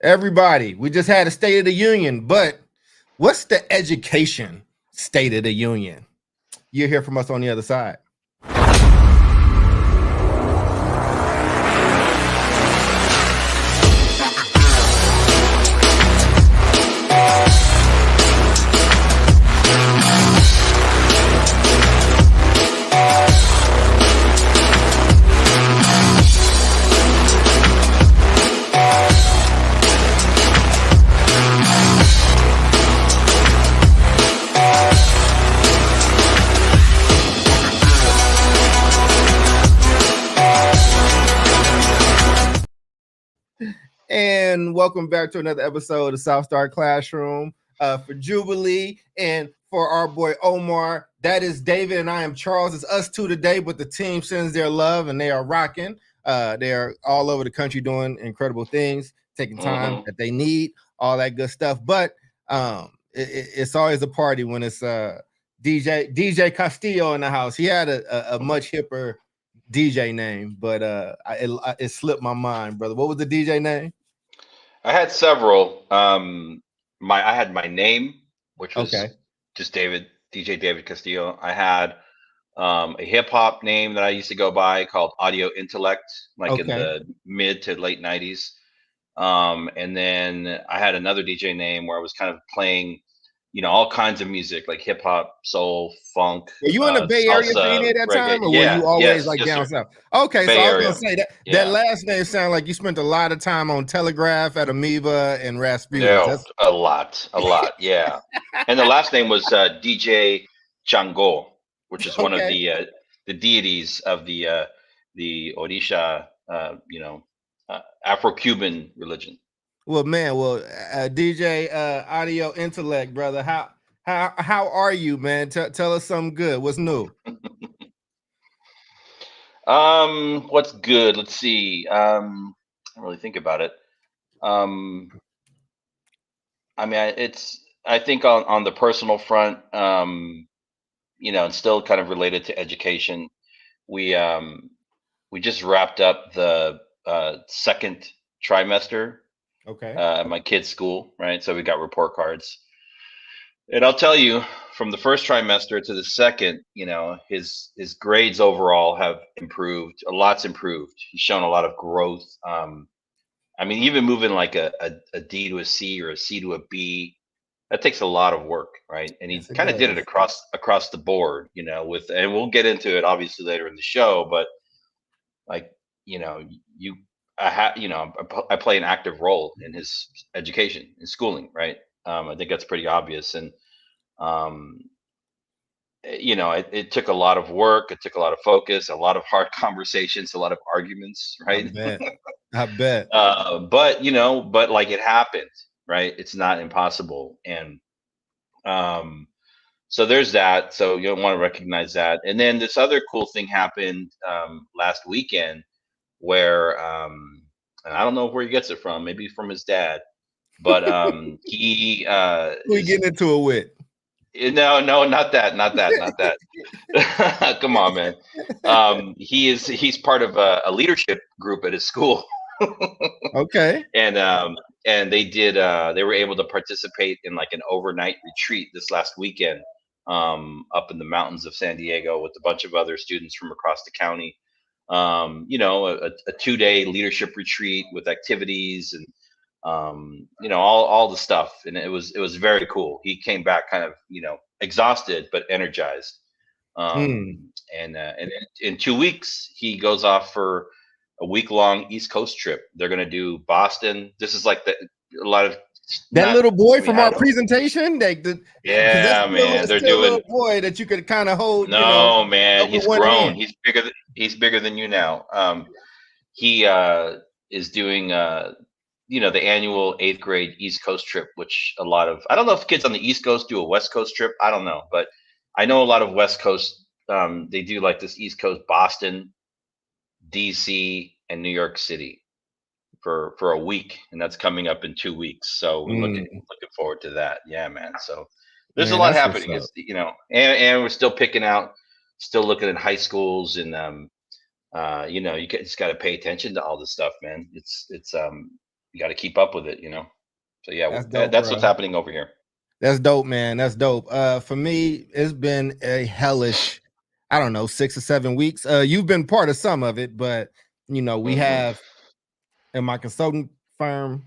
Everybody, we just had a State of the Union, but what's the education State of the Union? You'll hear from us on the other side. And welcome back to another episode of South Star Classroom. For Jubilee and for our boy Omar, that is David, and I am Charles. It's us two today, but the team sends their love, and they are rocking. They are all over the country doing incredible things, taking time that they need, all that good stuff. But it's always a party when it's DJ Castillo in the house. He had a much hipper DJ name, but it slipped my mind, brother. What was the DJ name? I had several. I had my name, which was just DJ David Castillo. I had a hip hop name that I used to go by called Audio Intellect, like in the mid to late '90s. And then I had another DJ name where I was kind of playing, all kinds of music like hip hop, soul, funk. Were you in the Bay Area for any of that time, or were you always down south? Okay, Bay so I was gonna say that last name sounded like you spent a lot of time on Telegraph at Amoeba and Rasputin. Yeah, a lot, yeah. And the last name was DJ Chango, which is one of the deities of the Odisha, Afro-Cuban religion. Well, man, DJ Audio Intellect, brother, how are you, man? Tell us something good. What's new? What's good? Let's see. I don't really think about it. I mean, I think on the personal front, it's still kind of related to education. We just wrapped up the second trimester. At my kid's school, right? So we got report cards. And I'll tell you, from the first trimester to the second, his grades overall have improved. A lot's improved. He's shown a lot of growth. I mean, even moving like a D to a C or a C to a B, that takes a lot of work, right? And he kind of did it across the board, and we'll get into it obviously later in the show, but like, I play an active role in his education and schooling, right? I think that's pretty obvious. And, it took a lot of work. It took a lot of focus, a lot of hard conversations, a lot of arguments, right? I bet. But like it happened, right? It's not impossible. And so there's that. So you want to recognize that. And then this other cool thing happened last weekend where and I don't know where he gets it from, maybe from his dad, but he we getting into it with. No, not that. Come on, man. He's part of a leadership group at his school. Okay. And they were able to participate in like an overnight retreat this last weekend up in the mountains of San Diego with a bunch of other students from across the county. A 2-day leadership retreat with activities and all the stuff, and it was very cool. He came back kind of exhausted but energized. And in 2 weeks he goes off for a week-long East Coast trip. They're going to do Boston. This is like a lot of that little boy from our presentation. Man, they're doing a little boy that you could kind of hold. No, man, he's grown. He's bigger than you now. He is doing the annual 8th grade East Coast trip, which I don't know if kids on the East Coast do a West Coast trip. I don't know, but I know a lot of West Coast. They do like this East Coast, Boston, DC, and New York City for a week, and that's coming up in 2 weeks. So we're looking forward to that. Yeah, man. So there's a lot happening, and we're still looking at high schools, and you just got to pay attention to all this stuff, man. It's you got to keep up with it, So yeah, That's dope, that's what's bro. happening over here. That's dope, man. That's dope. For me, it's been a hellish, I don't know, 6 or 7 weeks. You've been part of some of it, but we have in my consulting firm.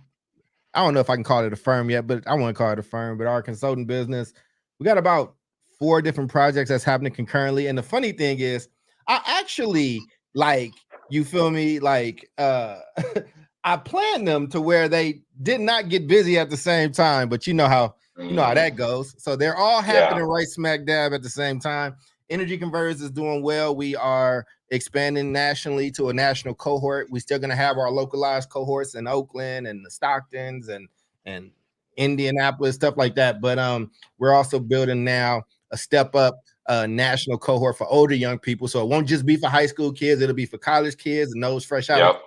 I don't know if I can call it a firm yet, but I want to call it a firm. But our consulting business, we got about 4 different projects that's happening concurrently. And the funny thing is, I actually you feel me, I planned them to where they did not get busy at the same time, but you know how that goes. So they're all happening right smack dab at the same time. Energy Converters is doing well. We are expanding nationally to a national cohort. We're still going to have our localized cohorts in Oakland and the Stocktons and Indianapolis, stuff like that. But we're also building now a step up national cohort for older young people. So it won't just be for high school kids. It'll be for college kids and those fresh out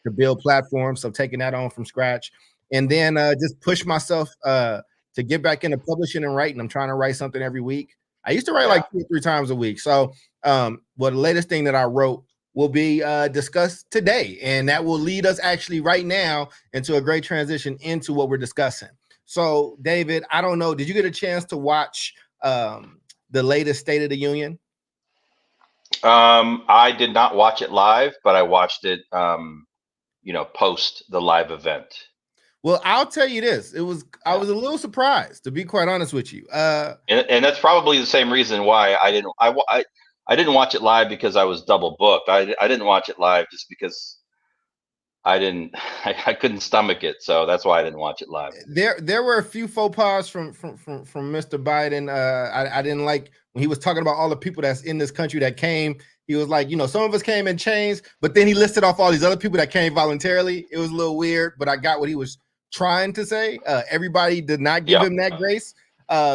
to build platforms. So taking that on from scratch. And then just push myself to get back into publishing and writing. I'm trying to write something every week. I used to write like 2 or 3 times a week. So the latest thing that I wrote will be discussed today. And that will lead us actually right now into a great transition into what we're discussing. So, David, I don't know. Did you get a chance to watch the latest State of the Union? I did not watch it live, but I watched it, post the live event. Well, I'll tell you this. I was a little surprised, to be quite honest with you. And that's probably the same reason why I didn't watch it live, because I was double booked. I didn't watch it live just because I couldn't stomach it. So that's why I didn't watch it live. There were a few faux pas from Mr. Biden. I didn't like when he was talking about all the people that's in this country that came. He was like, some of us came in chains, but then he listed off all these other people that came voluntarily. It was a little weird, but I got what he was trying to say. Everybody did not give him that grace.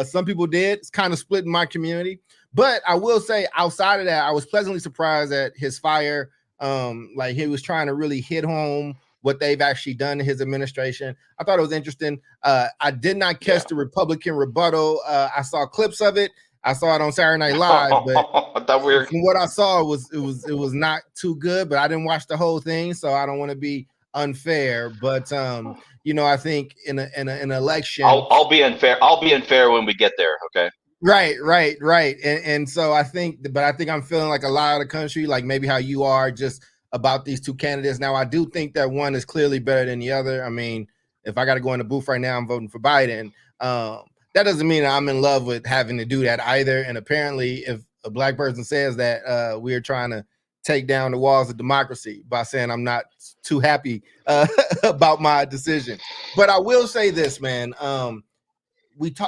Some people did. It's kind of split in my community. But I will say, outside of that, I was pleasantly surprised at his fire. He was trying to really hit home what they've actually done in his administration. I thought it was interesting. I did not catch the Republican rebuttal. I saw clips of it. I saw it on Saturday Night Live, but from what I saw, it was not too good. But I didn't watch the whole thing, so I don't want to be unfair. But I think in an election, I'll be unfair. I'll be unfair when we get there. Okay. Right. And so I think I'm feeling like a lot of the country, like maybe how you are, just about these 2 candidates. Now, I do think that one is clearly better than the other. I mean, if I got to go in the booth right now, I'm voting for Biden. That doesn't mean I'm in love with having to do that either. And apparently, if a Black person says that, we are trying to take down the walls of democracy by saying I'm not too happy about my decision. But I will say this, man.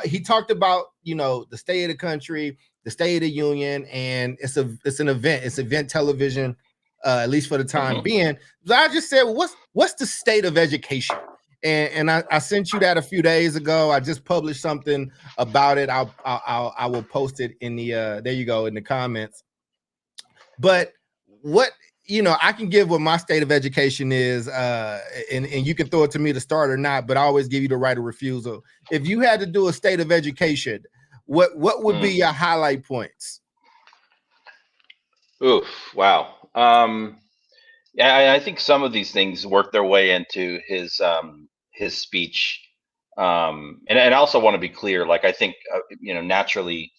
He talked about the state of the country, the State of the Union, and it's an event. It's event television, at least for the time being. So I just said, what's the state of education? And I sent you that a few days ago. I just published something about it. I will post it in the there you go in the comments. But what I can give what my state of education is, and you can throw it to me to start or not, but I always give you the right of refusal. If you had to do a state of education, what would be your highlight points? Oof! Wow. Yeah, I think some of these things work their way into his speech, and I also want to be clear. Like, I think naturally,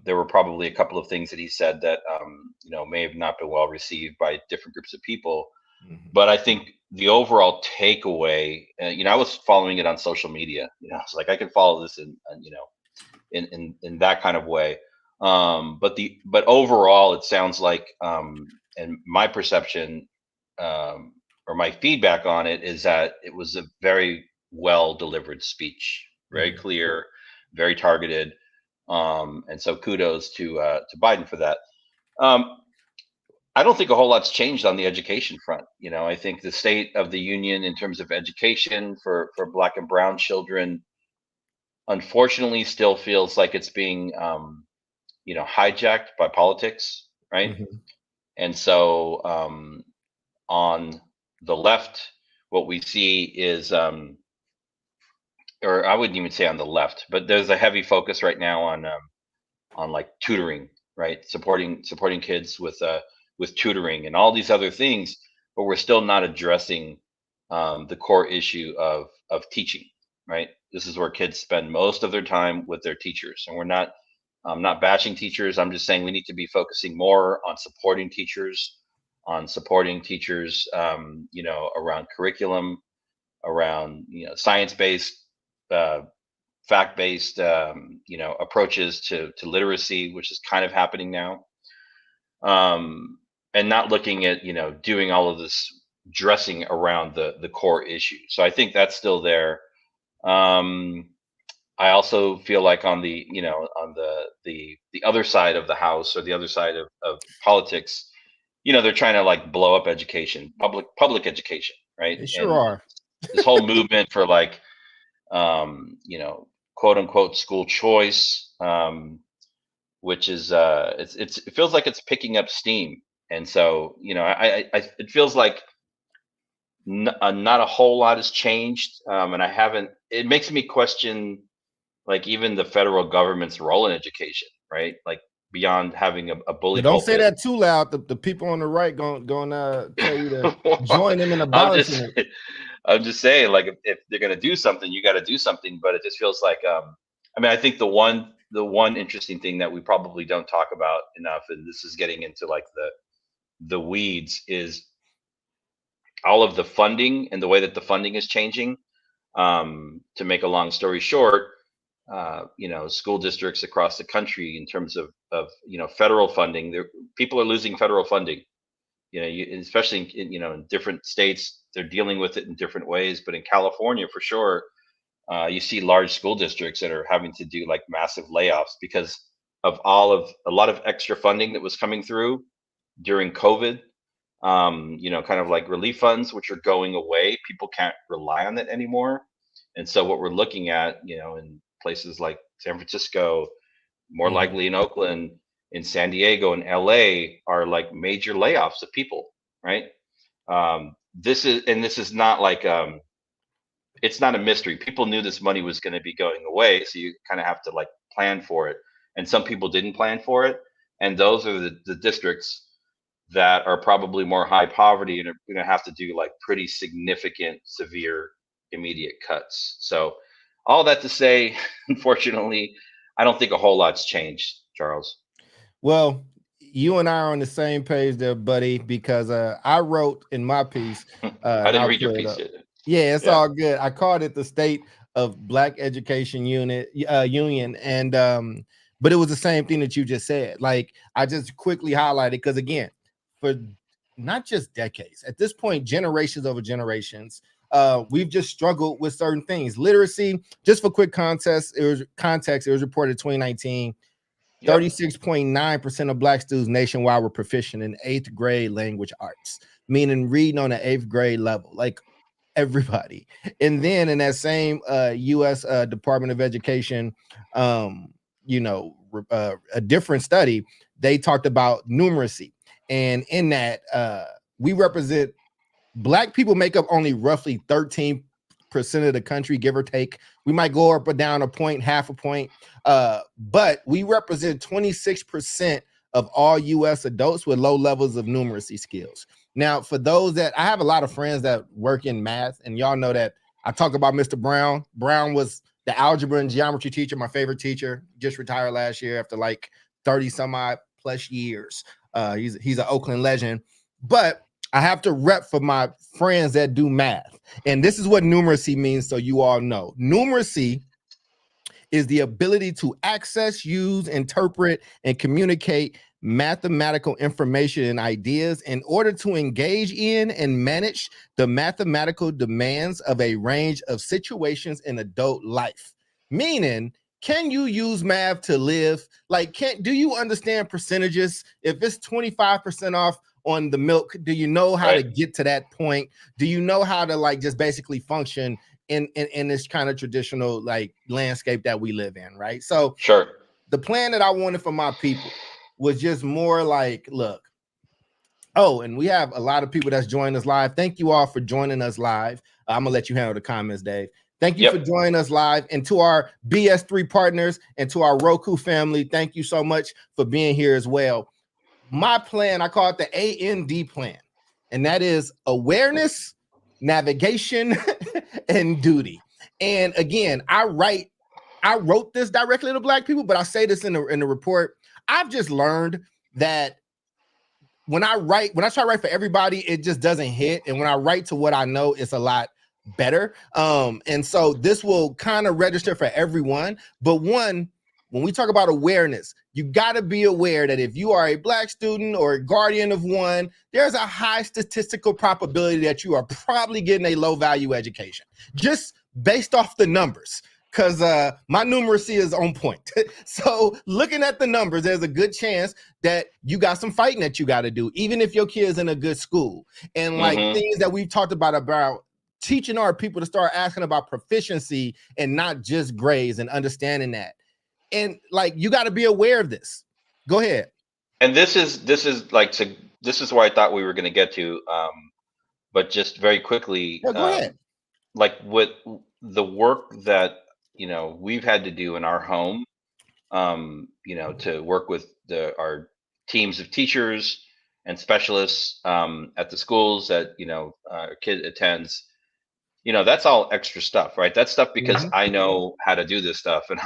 there were probably a couple of things that he said that may have not been well received by different groups of people. But I think the overall takeaway, I was following it on social media. It's like I can follow this in that kind of way. But overall, it sounds like, and my perception, or my feedback on it, is that it was a very well delivered speech, very clear, very targeted. And so kudos to Biden for that. I don't think a whole lot's changed on the education front. I think the State of the Union in terms of education for Black and brown children, unfortunately, still feels like it's being hijacked by politics, right? And so on the left, what we see is, or I wouldn't even say on the left, but there's a heavy focus right now on like tutoring, right? Supporting kids with tutoring and all these other things, but we're still not addressing the core issue of teaching, right? This is where kids spend most of their time with their teachers, and we're not. I'm not bashing teachers. I'm just saying we need to be focusing more on supporting teachers, around curriculum, around science-based, uh, fact-based, approaches to literacy, which is kind of happening now, and not looking at doing all of this dressing around the core issue. So I think that's still there. Um, I also feel like on the other side of the house, or the other side of politics, they're trying to like blow up education, public education, right? They sure And are. this whole movement for like, quote unquote school choice, which is it feels like it's picking up steam. And so it feels like not a whole lot has changed, and I haven't. It makes me question like even the federal government's role in education, right? Like beyond having a bully But don't say pulpit. that too loud. The people on the right going tell you to join them in abolishing it. I'm just saying, like, if they're going to do something, you got to do something. But it just feels like, I mean, I think the one interesting thing that we probably don't talk about enough, and this is getting into like the weeds, is all of the funding and the way that the funding is changing. To make a long story short, school districts across the country, in terms of federal funding, people are losing federal funding. Especially in different states, they're dealing with it in different ways. But in California, for sure, you see large school districts that are having to do like massive layoffs because of a lot of extra funding that was coming through during COVID. Kind of like relief funds, which are going away. People can't rely on it anymore. And so what we're looking at, in places like San Francisco, more likely in Oakland, in San Diego and LA, are like major layoffs of people, right? This is not like, it's not a mystery. People knew this money was going to be going away, so you kind of have to like plan for it. And some people didn't plan for it, and those are the districts that are probably more high poverty and are going to have to do like pretty significant, severe, immediate cuts. So all that to say, unfortunately, I don't think a whole lot's changed, Charles. Well, you and I are on the same page there, buddy, because I wrote in my piece. I didn't read your piece yet. Yeah, it's all good. I called it the State of Black Education Union, and but it was the same thing that you just said. Like, I just quickly highlighted because, again, for not just decades, at this point, generations over generations, we've just struggled with certain things. Literacy, just for quick context, it was reported in 2019. 36.9% of Black students nationwide were proficient in 8th grade language arts, meaning reading on the 8th grade level, like everybody. And then in that same U.S. Department of Education, a different study, they talked about numeracy. And in that, we represent, Black people make up only roughly 13% of the country, give or take. We might go up or down a point, half a point, but we represent 26% of all U.S. adults with low levels of numeracy skills. Now, for those that, I have a lot of friends that work in math, and y'all know that I talk about Mr. Brown. Brown was the algebra and geometry teacher, my favorite teacher, just retired last year after like 30 some odd plus years. He's an Oakland legend, but I have to rep for my friends that do math. And this is what numeracy means, so you all know. Numeracy is the ability to access, use, interpret, and communicate mathematical information and ideas in order to engage in and manage the mathematical demands of a range of situations in adult life. Meaning, can you use math to live? Like, do you understand percentages? If it's 25% off on the milk, do you know how to get to that point? Do you know how to like just basically function in this kind of traditional like landscape that we live in, right? So sure, the plan that I wanted for my people was just more like, look, oh, and we have a lot of people that's joining us live. Thank you all for joining us live. I'm gonna let you handle the comments, Dave. Thank you for joining us live, and to our BS3 partners and to our Roku family, thank you so much for being here as well. My plan, I call it the AND plan, and that is awareness, navigation, and duty. And again, I wrote this directly to Black people, but I say this in the report. I've just learned that when I try to write for everybody, it just doesn't hit. And when I write to what I know, it's a lot better. And so this will kind of register for everyone. But one, when we talk about awareness, you got to be aware that if you are a Black student or a guardian of one, there's a high statistical probability that you are probably getting a low value education, just based off the numbers. Because my numeracy is on point. So looking at the numbers, there's a good chance that you got some fighting that you got to do, even if your kid's in a good school. And like things that we've talked about teaching our people to start asking about proficiency and not just grades and understanding that. And like, you got to be aware of this. Go ahead. And this is where I thought we were going to get to. But just very quickly, go ahead. Like with the work that, we've had to do in our home, to work with our teams of teachers and specialists at the schools that, our kid attends, that's all extra stuff, right? That's stuff because I know how to do this stuff, and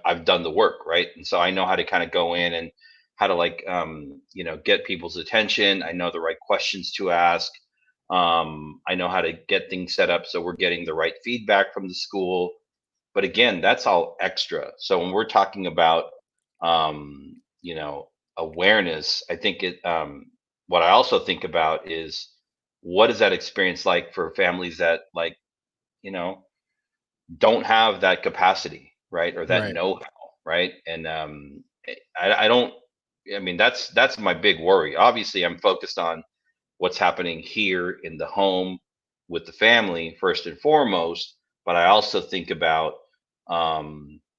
I've done the work, right? And so I know how to kind of go in and how to get people's attention. I know the right questions to ask. I know how to get things set up so we're getting the right feedback from the school. But again, that's all extra. So when we're talking about, awareness, I think what I also think about is, what is that experience like for families that don't have that capacity, right? Or that know-how, right? And that's my big worry. Obviously, I'm focused on what's happening here in the home with the family first and foremost, but I also think about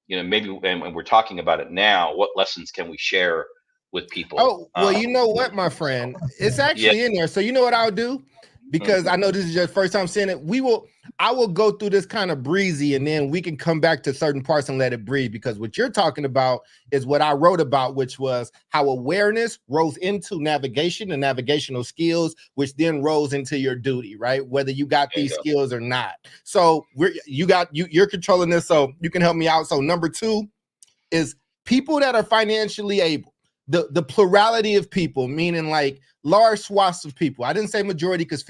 maybe, and we're talking about it now, what lessons can we share with people? Oh, well, you know what, my friend, it's actually in there. So you know what I'll do, because I know this is your first time seeing it. I will go through this kind of breezy, and then we can come back to certain parts and let it breathe, because what you're talking about is what I wrote about, which was how awareness rolls into navigation and navigational skills, which then rolls into your duty, right? Whether you got these skills or not. So you're controlling this, so you can help me out. So number 2 is people that are financially able. The plurality of people, meaning like large swaths of people. I didn't say majority, because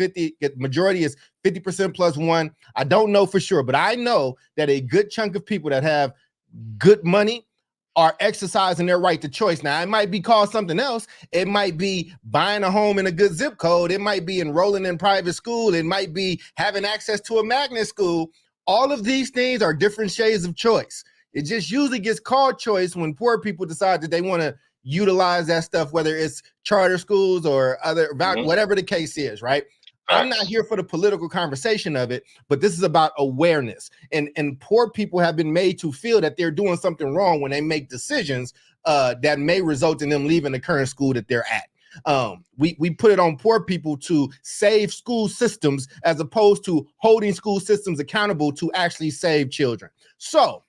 majority is 50% plus 1. I don't know for sure, but I know that a good chunk of people that have good money are exercising their right to choice. Now, it might be called something else. It might be buying a home in a good zip code. It might be enrolling in private school. It might be having access to a magnet school. All of these things are different shades of choice. It just usually gets called choice when poor people decide that they want to utilize that stuff, whether it's charter schools or other, whatever the case is, right? I'm not here for the political conversation of it, but this is about awareness. And poor people have been made to feel that they're doing something wrong when they make decisions that may result in them leaving the current school that they're at. We put it on poor people to save school systems, as opposed to holding school systems accountable to actually save children. So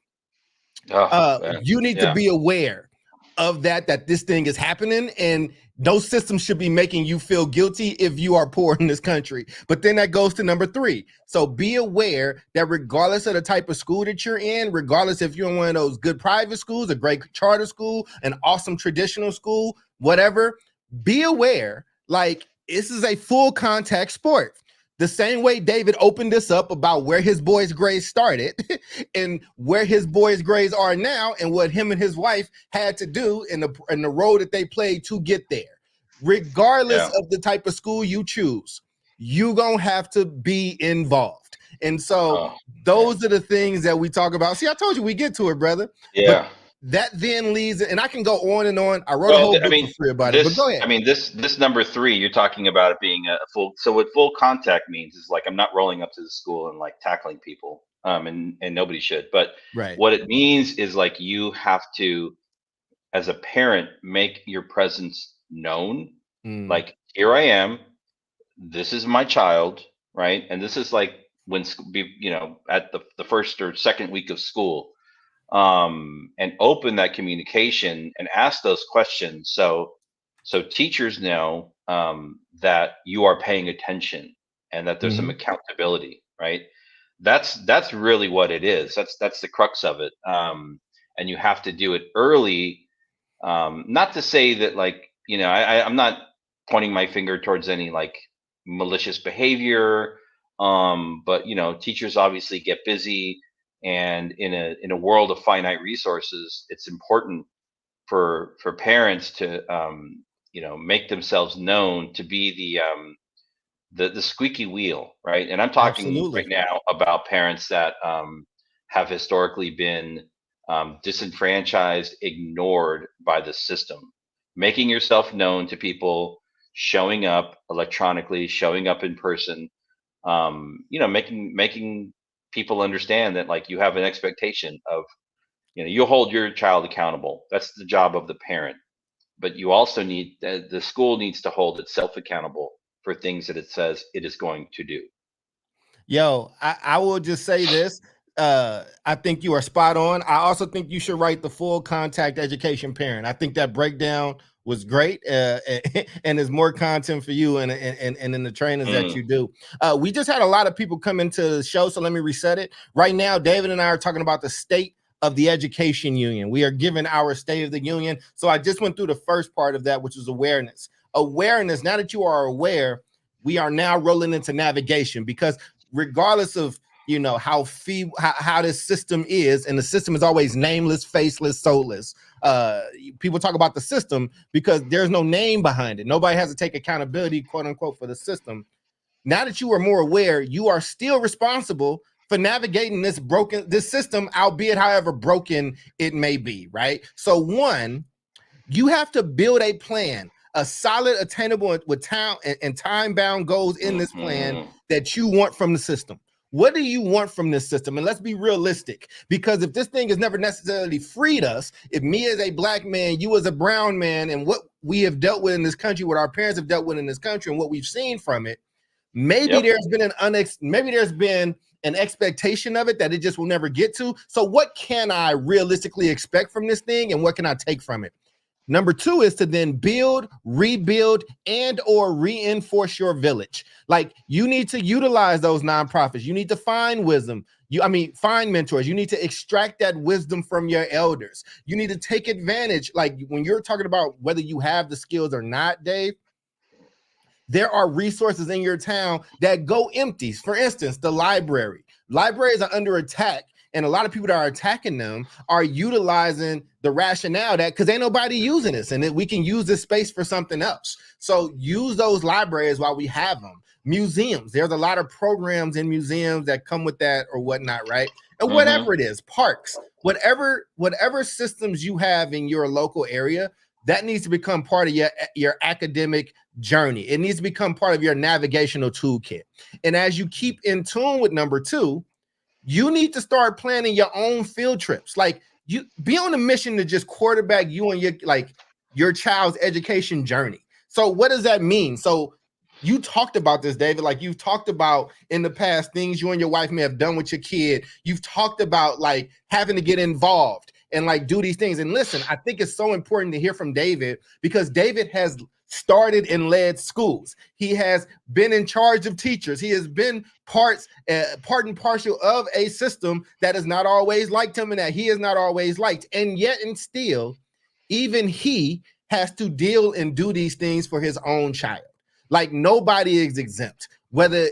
you need to be aware of that this thing is happening, and those systems should be making you feel guilty if you are poor in this country. But then that goes to number 3. So be aware that regardless of the type of school that you're in, regardless if you're in one of those good private schools, a great charter school, an awesome traditional school, whatever, be aware, like, this is a full contact sport. The same way David opened this up about where his boys' grades started and where his boys' grades are now, and what him and his wife had to do in the role that they played to get there. Regardless of the type of school you choose, you gonna have to be involved. And so those are the things that we talk about. See, I told you we get to it, brother. Yeah. But that then leads, and I can go on and on. I wrote a whole book for free about it, but go ahead. I mean, this number 3, you're talking about it being a full. So what full contact means is, like, I'm not rolling up to the school and like tackling people, and nobody should. But what it means is, like, you have to, as a parent, make your presence known. Like, here I am. This is my child, right? And this is like when at the first or second week of school. And open that communication and ask those questions, so teachers know that you are paying attention, and that there's some Mhm. accountability, right? That's really what it is. That's the crux of it. And you have to do it early. Not to say that, like, I'm not pointing my finger towards any like malicious behavior. But teachers obviously get busy, and in a world of finite resources, it's important for parents to make themselves known, to be the squeaky wheel, right? And I'm talking right Absolutely. now about parents that have historically been disenfranchised, ignored by the system. Making yourself known to people, showing up electronically, showing up in person, making people understand that, like, you have an expectation of, you hold your child accountable. That's the job of the parent. But you also need, the school needs to hold itself accountable for things that it says it is going to do. Yo, I will just say this. I think you are spot on. I also think you should write the full contact education parent. I think that breakdown was great, and there's more content for you and in the trainings that Mm, you do. We just had a lot of people come into the show, so let me reset it. Right now, David and I are talking about the state of the education union. We are giving our state of the union. So I just went through the first part of that, which is awareness. Awareness. Now that you are aware, we are now rolling into navigation, because regardless of how feeble how this system is, and the system is always nameless, faceless, soulless. People talk about the system because there's no name behind it. Nobody has to take accountability, quote unquote, for the system. Now that you are more aware, you are still responsible for navigating this system, albeit however broken it may be, right? So one, you have to build a plan, a solid, attainable with time and time-bound goals in this plan mhm. that you want from the system. What do you want from this system? And let's be realistic, because if this thing has never necessarily freed us, if me as a black man, you as a brown man, and what we have dealt with in this country, what our parents have dealt with in this country, and what we've seen from it, maybe Yep. there's been an expectation of it that it just will never get to. So what can I realistically expect from this thing, and what can I take from it? Number two is to then build, rebuild, and or reinforce your village. Like, you need to utilize those nonprofits. You need to find wisdom. Find mentors. You need to extract that wisdom from your elders. You need to take advantage. Like, when you're talking about whether you have the skills or not, Dave, there are resources in your town that go empty. For instance, the library. Libraries are under attack, and a lot of people that are attacking them are utilizing the rationale that because ain't nobody using this, and that we can use this space for something else. So use those libraries while we have them. Museums, there's a lot of programs in museums that come with that or whatnot, right? And Hmm. whatever it is, parks, whatever systems you have in your local area, that needs to become part of your academic journey. It needs to become part of your navigational toolkit. And as you keep in tune with number two, you need to start planning your own field trips. Like, you be on a mission to just quarterback you and your child's education journey. So what does that mean? So you talked about this, David. Like, you've talked about in the past things you and your wife may have done with your kid. You've talked about like having to get involved and like do these things. And listen, I think it's so important to hear from David, because David has started and led schools. He has been in charge of teachers. He has been part and partial of a system that has not always liked him and that he has not always liked. And yet and still, even he has to deal and do these things for his own child. Like, nobody is exempt. Whether,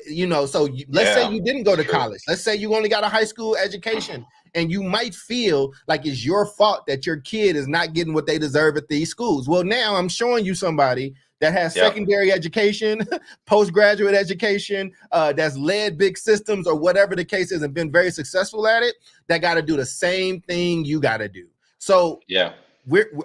let's say Yeah, you didn't go it's to true. college. Let's say you only got a high school education, and you might feel like it's your fault that your kid is not getting what they deserve at these schools. Well, now I'm showing you somebody that has Yep. secondary education, postgraduate education, that's led big systems or whatever the case is and been very successful at it, that got to do the same thing you got to do. So Yeah.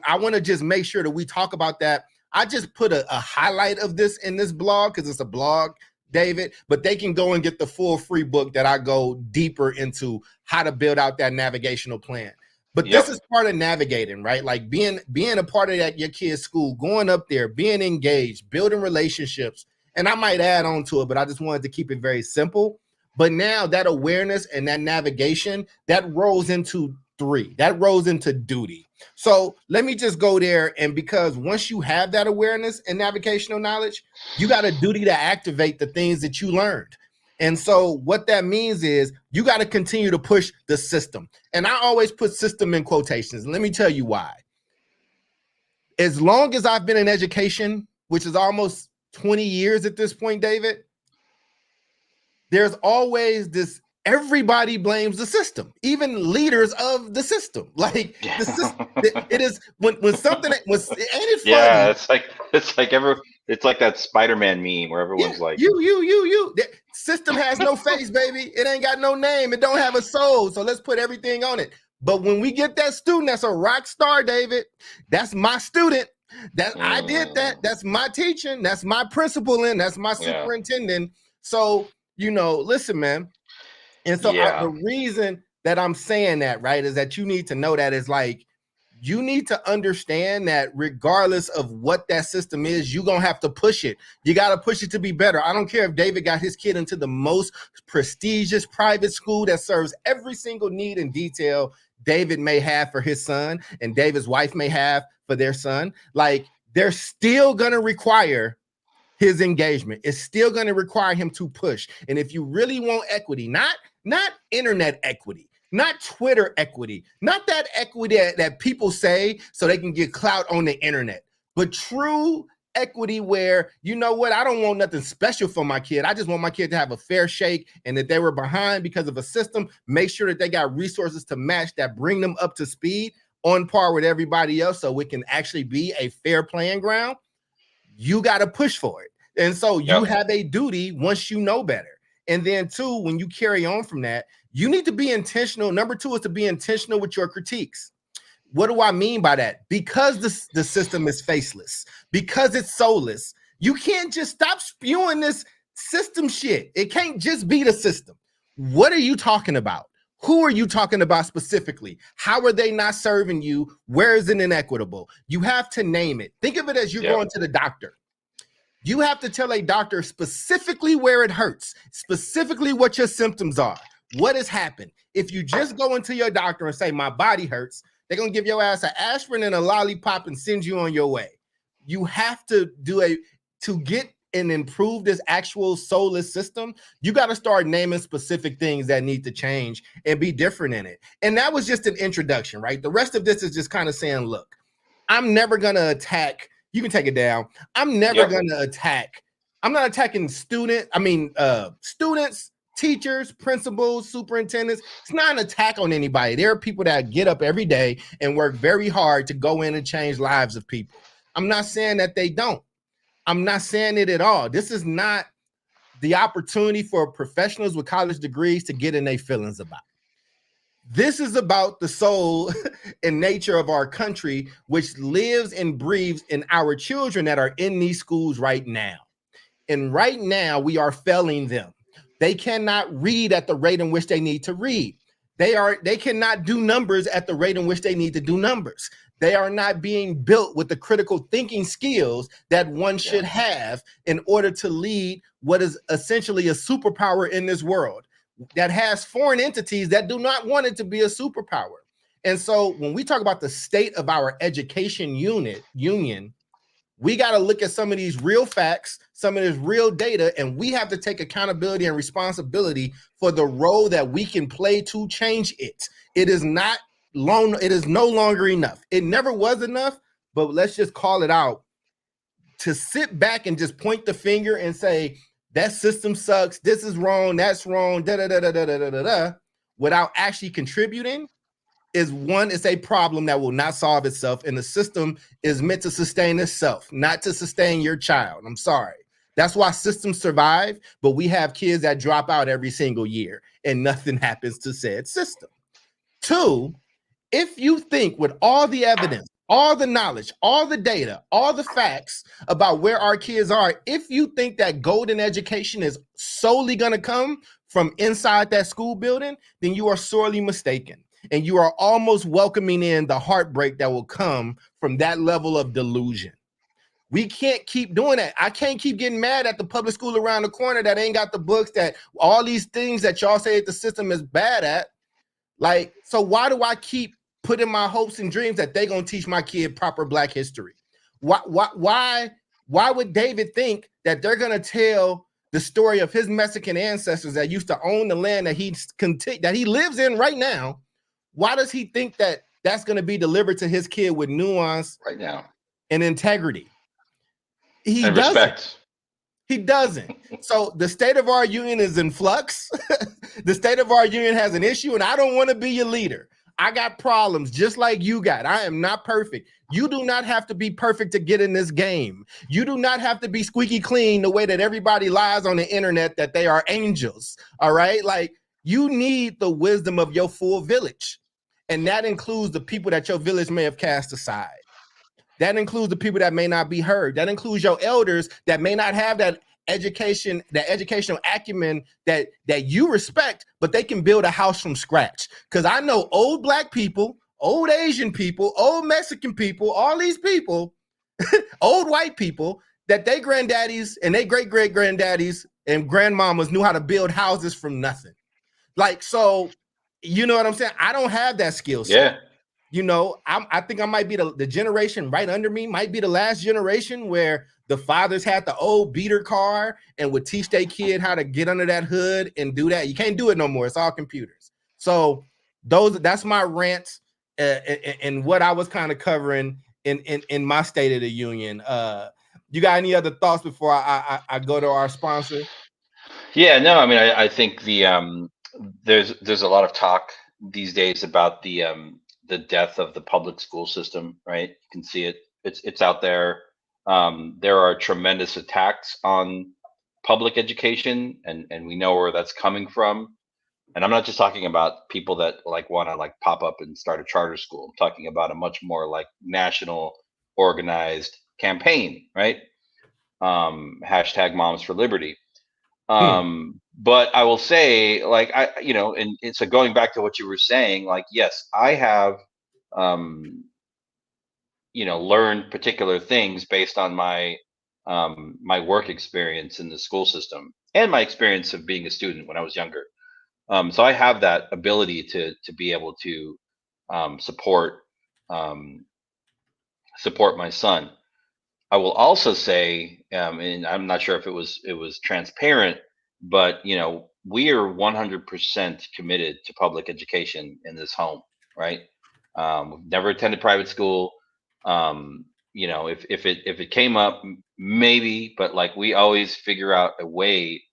I want to just make sure that we talk about that. I just put a highlight of this in this blog because it's a blog, David, but they can go and get the full free book that I go deeper into how to build out that navigational plan. But this Yep. is part of navigating, right? Like being a part of that your kid's school, going up there, being engaged, building relationships. And I might add on to it, but I just wanted to keep it very simple. But now that awareness and that navigation, that rolls into 3. That rolls into duty. So let me just go there. And because once you have that awareness and navigational knowledge, you got a duty to activate the things that you learned. And so what that means is you got to continue to push the system. And I always put system in quotations. And let me tell you why. As long as I've been in education, which is almost 20 years at this point, David, there's always this, everybody blames the system, even leaders of the system. Like the system, it is when something was, ain't it funny? Yeah, it's like that Spider-Man meme where everyone's like, you. The system has no face, baby. It ain't got no name. It don't have a soul. So let's put everything on it. But when we get that student that's a rock star, David, that's my student. That I did that. That's my teaching. That's my principal, and that's my superintendent. So, listen, man. And so the reason that I'm saying that, right, is that you need to know that is like, you need to understand that regardless of what that system is, you're going to have to push it. You got to push it to be better. I don't care if David got his kid into the most prestigious private school that serves every single need and detail David may have for his son and David's wife may have for their son. Like, they're still going to require his engagement. It's still going to require him to push. And if you really want equity, not internet equity, not Twitter equity, not that equity that people say so they can get clout on the internet, but true equity where, you know what, I don't want nothing special for my kid. I just want my kid to have a fair shake, and that they were behind because of a system, make sure that they got resources to match that, bring them up to speed on par with everybody else so it can actually be a fair playing ground. You got to push for it. And so you have a duty once you know better. And then 2, when you carry on from that, you need to be intentional. Number 2 is to be intentional with your critiques. What do I mean by that? Because the system is faceless, because it's soulless, you can't just stop spewing this system shit. It can't just be the system. What are you talking about? Who are you talking about specifically? How are they not serving you? Where is it inequitable? You have to name it. Think of it as you're going to the doctor. You have to tell a doctor specifically where it hurts, specifically what your symptoms are, what has happened. If you just go into your doctor and say, my body hurts, they're going to give your ass an aspirin and a lollipop and send you on your way. You have to to get and improve this actual soulless system, you got to start naming specific things that need to change and be different in it. And that was just an introduction, right? The rest of this is just kind of saying, look, I'm never going to attack. You can take it down. I'm never going to attack. I'm not attacking students, teachers, principals, superintendents. It's not an attack on anybody. There are people that get up every day and work very hard to go in and change lives of people. I'm not saying that they don't. I'm not saying it at all. This is not the opportunity for professionals with college degrees to get in their feelings about. This is about the soul and nature of our country, which lives and breathes in our children that are in these schools right now. And right now, we are failing them. They cannot read at the rate in which they need to read. They cannot do numbers at the rate in which they need to do numbers. They are not being built with the critical thinking skills that one should have in order to lead what is essentially a superpower in this world that has foreign entities that do not want it to be a superpower. And so when we talk about the state of our education union, we got to look at some of these real facts, some of this real data, and we have to take accountability and responsibility for the role that we can play to change it. It is no longer enough. It never was enough, but let's just call it out. To sit back and just point the finger and say, that system sucks, this is wrong, that's wrong, without actually contributing it's a problem that will not solve itself. And the system is meant to sustain itself, not to sustain your child. I'm sorry. That's why systems survive, but we have kids that drop out every single year and nothing happens to said system. 2, if you think with all the evidence, all the knowledge, all the data, all the facts about where our kids are, if you think that golden education is solely going to come from inside that school building, then you are sorely mistaken. And you are almost welcoming in the heartbreak that will come from that level of delusion. We can't keep doing that. I can't keep getting mad at the public school around the corner that ain't got the books, that all these things that y'all say the system is bad at. Like, so why do I keep putting my hopes and dreams that they're gonna teach my kid proper Black history? Why would David think that they're gonna tell the story of his Mexican ancestors that used to own the land that he lives in right now? Why does he think that that's going to be delivered to his kid with nuance right now and integrity? He and doesn't. respect. He doesn't. So the state of our union is in flux. The state of our union has an issue, and I don't want to be your leader. I got problems just like you got. I am not perfect. You do not have to be perfect to get in this game. You do not have to be squeaky clean the way that everybody lies on the internet that they are angels. All right? Like, you need the wisdom of your full village. And that includes the people that your village may have cast aside. That includes the people that may not be heard. That includes your elders that may not have that education, that educational acumen that you respect, but they can build a house from scratch. Because I know old Black people, old Asian people, old Mexican people, all these people, old white people, that they granddaddies and they great-great-granddaddies and grandmamas knew how to build houses from nothing. Like, so, you know what I'm saying? I don't have that skill set. Yeah. You know, I think I might be the generation right under me, might be the last generation where the fathers had the old beater car and would teach their kid how to get under that hood and do that. You can't do it no more. It's all computers. So that's my rant and what I was kind of covering in my State of the Union. You got any other thoughts before I go to our sponsor? Yeah, no, I mean, I think there's a lot of talk these days about the death of the public school system, right? You can see it. It's out there. There are tremendous attacks on public education, and we know where that's coming from. And I'm not just talking about people that like want to like pop up and start a charter school. I'm talking about a much more like national organized campaign, right? Hashtag Moms for Liberty. But I will say, like, and so going back to what you were saying, like, yes, I have, um, learned particular things based on my work experience in the school system and my experience of being a student when I was younger. So I have that ability to be able to support um, support my son. I will also say, and I'm not sure if it was transparent, but we are 100% committed to public education in this home, right? We've never attended private school. If it came up, maybe, but like we always figure out a way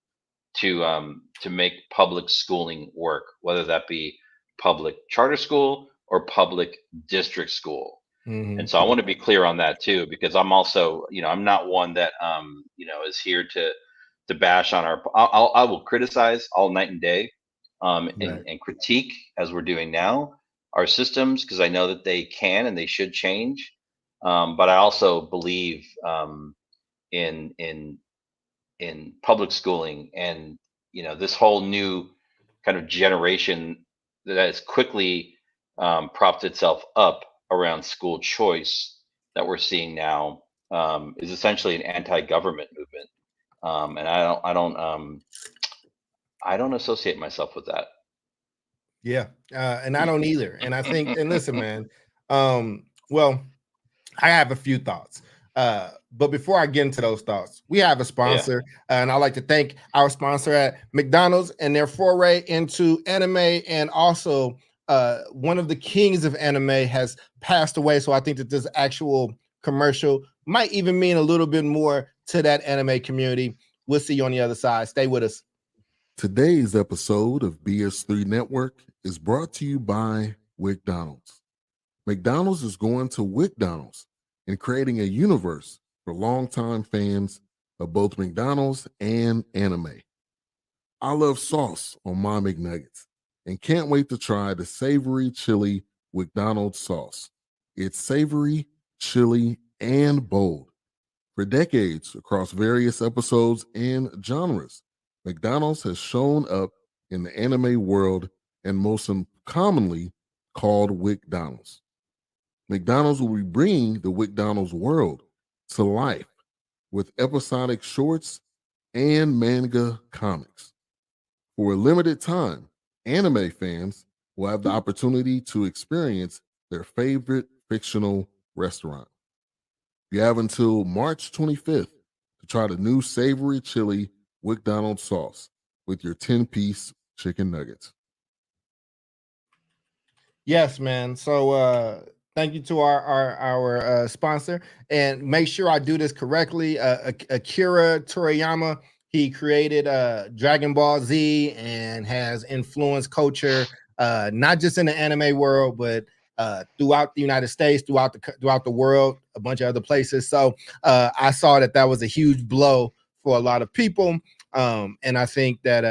to make public schooling work, whether that be public charter school or public district school. And so I want to be clear on that too, because I'm also, I'm not one that, is here to bash on I will criticize all night and day, and critique as we're doing now our systems, because I know that they can and they should change. But I also believe in public schooling, and this whole new kind of generation that has quickly propped itself up around school choice that we're seeing now, is essentially an anti-government movement, and I don't associate myself with that. Yeah, and I don't either. And I think, and listen, man, well, I have a few thoughts. But before I get into those thoughts, we have a sponsor, and I'd like to thank our sponsor at McDonald's and their foray into anime, and also one of the kings of anime has passed away. So I think that this actual commercial might even mean a little bit more to that anime community. We'll see you on the other side. Stay with us. Today's episode of BS3 Network is brought to you by McDonald's. McDonald's is going to McDonald's and creating a universe for longtime fans of both McDonald's and anime. I love sauce on my McNuggets and can't wait to try the savory chili McDonald's sauce. It's savory, chili, and bold. For decades, across various episodes and genres, McDonald's has shown up in the anime world and most commonly called McDonald's. McDonald's will be bringing the McDonald's world to life with episodic shorts and manga comics. For a limited time, anime fans will have the opportunity to experience their favorite fictional restaurant. You have until March 25th to try the new savory chili McDonald's sauce with your 10-piece chicken nuggets. Yes, man. So thank you to our sponsor, and make sure I do this correctly. Akira Toriyama, he created Dragon Ball Z and has influenced culture, not just in the anime world, but throughout the United States, throughout the world, a bunch of other places. So I saw that was a huge blow for a lot of people, and I think that